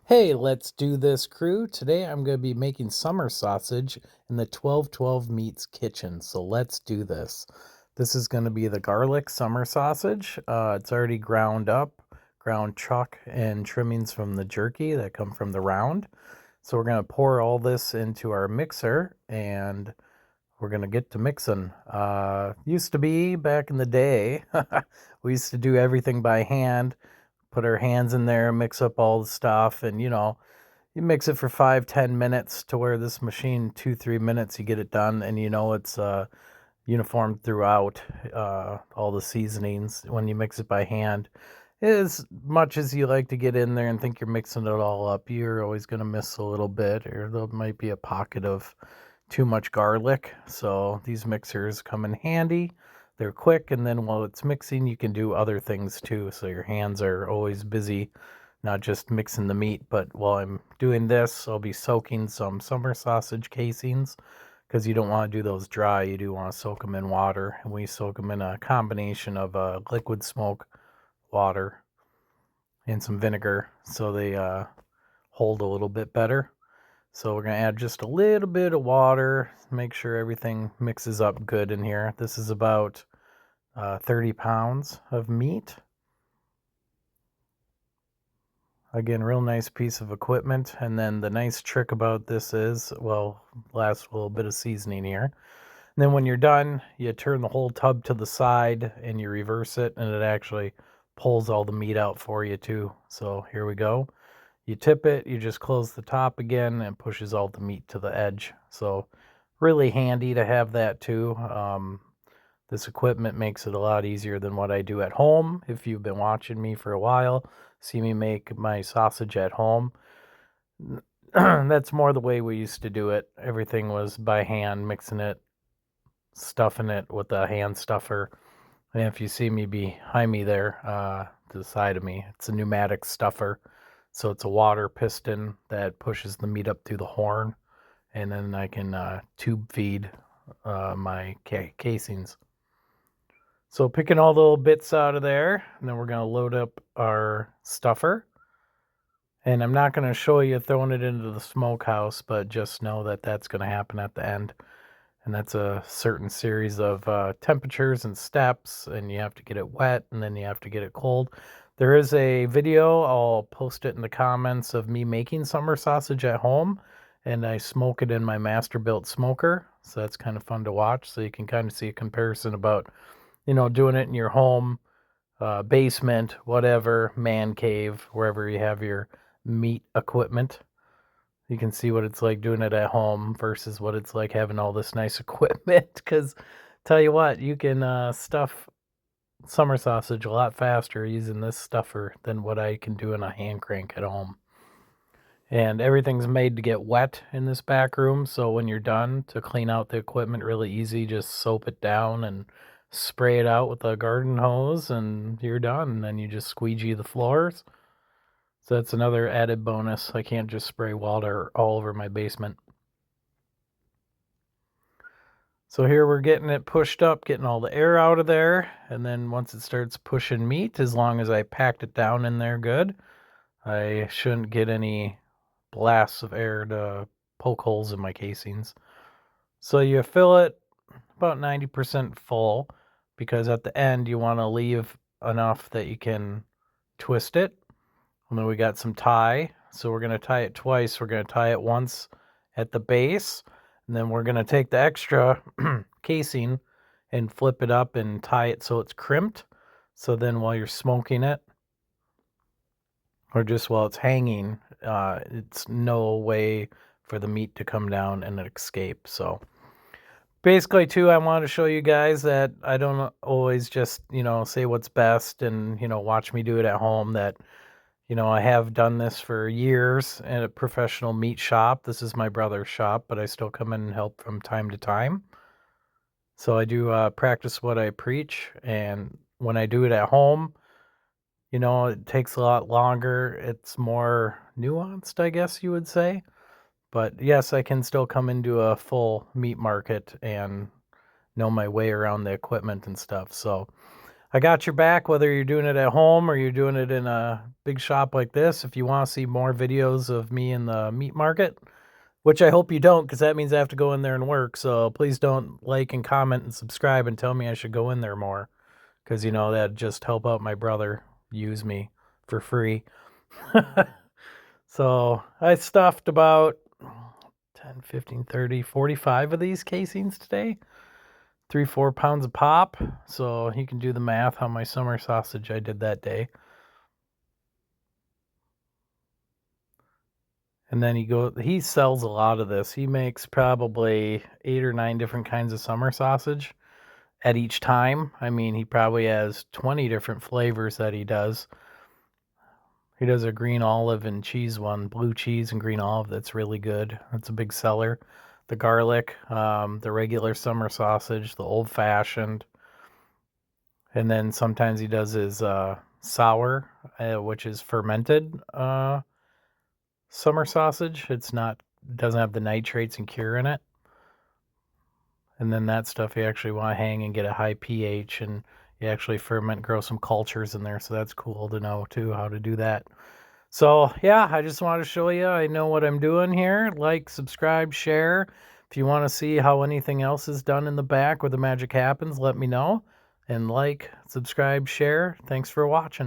Hey, let's do this, crew. Today I'm going to be making summer sausage in the 1212 Meats kitchen. So let's do this. This is going to be the garlic summer sausage. It's already ground up, ground chuck, and trimmings from the jerky that come from the round. So we're going to pour all this into our mixer and we're going to get to mixing. Used to be back in the day, we used to do everything by hand, put our hands in there, mix up all the stuff, and you mix it for 5-10 minutes to where this machine 2-3 minutes you get it done, and it's uniform throughout all the seasonings when you mix it by hand. As much as you like to get in there and think you're mixing it all up, you're always going to miss a little bit, or there might be a pocket of too much garlic. So these mixers come in handy. They're quick, and then while it's mixing, you can do other things too. So your hands are always busy, not just mixing the meat, but while I'm doing this, I'll be soaking some summer sausage casings because you don't want to do those dry. You do want to soak them in water, and we soak them in a combination of liquid smoke, water, and some vinegar so they hold a little bit better. So we're going to add just a little bit of water, make sure everything mixes up good in here. This is about 30 pounds of meat. Again, real nice piece of equipment. And then the nice trick about this is, well, last little bit of seasoning here. And then when you're done, you turn the whole tub to the side and you reverse it, and it actually pulls all the meat out for you too. So here we go. You tip it, you just close the top again, and it pushes all the meat to the edge. So really handy to have that too. This equipment makes it a lot easier than what I do at home. If you've been watching me for a while, see me make my sausage at home. That's more the way we used to do it. Everything was by hand, mixing it, stuffing it with a hand stuffer. And if you see me behind me there, to the side of me, it's a pneumatic stuffer. So it's a water piston that pushes the meat up through the horn, and then I can tube feed my casings. So picking all the little bits out of there, and then we're going to load up our stuffer. And I'm not going to show you throwing it into the smokehouse, but just know that that's going to happen at the end. And that's a certain series of temperatures and steps, and you have to get it wet, and then you have to get it cold. There is a video, I'll post it in the comments, of me making summer sausage at home, and I smoke it in my master-built smoker, so that's kind of fun to watch, so you can kind of see a comparison about, doing it in your home, basement, whatever, man cave, wherever you have your meat equipment. You can see what it's like doing it at home versus what it's like having all this nice equipment. Because tell you what, you can stuff summer sausage a lot faster using this stuffer than what I can do in a hand crank at home. And everything's made to get wet in this back room, so when you're done, to clean out the equipment really easy, just soap it down and spray it out with a garden hose, and you're done. And then you just squeegee the floors. So that's another added bonus. I can't just spray water all over my basement. So here we're getting it pushed up, getting all the air out of there. And then once it starts pushing meat, as long as I packed it down in there good, I shouldn't get any blasts of air to poke holes in my casings. So you fill it about 90% full, because at the end you want to leave enough that you can twist it. And then we got some tie. So we're going to tie it twice. We're going to tie it once at the base, and then we're going to take the extra casing and flip it up and tie it so it's crimped. So then while you're smoking it, or just while it's hanging, it's no way for the meat to come down and escape. So basically, too, I want to show you guys that I don't always just, say what's best and, watch me do it at home. That I have done this for years at a professional meat shop. This is my brother's shop, but I still come in and help from time to time. So I do practice what I preach, and when I do it at home, it takes a lot longer. It's more nuanced, I guess you would say. But yes, I can still come into a full meat market and know my way around the equipment and stuff. So I got your back, whether you're doing it at home or you're doing it in a big shop like this. If you want to see more videos of me in the meat market, which I hope you don't, because that means I have to go in there and work. So please don't like and comment and subscribe and tell me I should go in there more, because, you know, that'd just help out my brother use me for free. So I stuffed about 10, 15, 30, 45 of these casings today. 3-4 pounds a pop. So you can do the math how my summer sausage I did that day. And then he sells a lot of this. He makes probably 8 or 9 different kinds of summer sausage at each time. I mean, he probably has 20 different flavors that he does. He does a green olive and cheese one, blue cheese and green olive. That's really good. That's a big seller. The garlic, the regular summer sausage, the old fashioned. And then sometimes he does his sour, which is fermented summer sausage. Doesn't have the nitrates and cure in it. And then that stuff you actually want to hang and get a high pH, and you actually ferment, grow some cultures in there. So that's cool to know too, how to do that. So yeah, I just wanted to show you I know what I'm doing here. Like, subscribe, share. If you want to see how anything else is done in the back where the magic happens, let me know. And like, subscribe, share. Thanks for watching.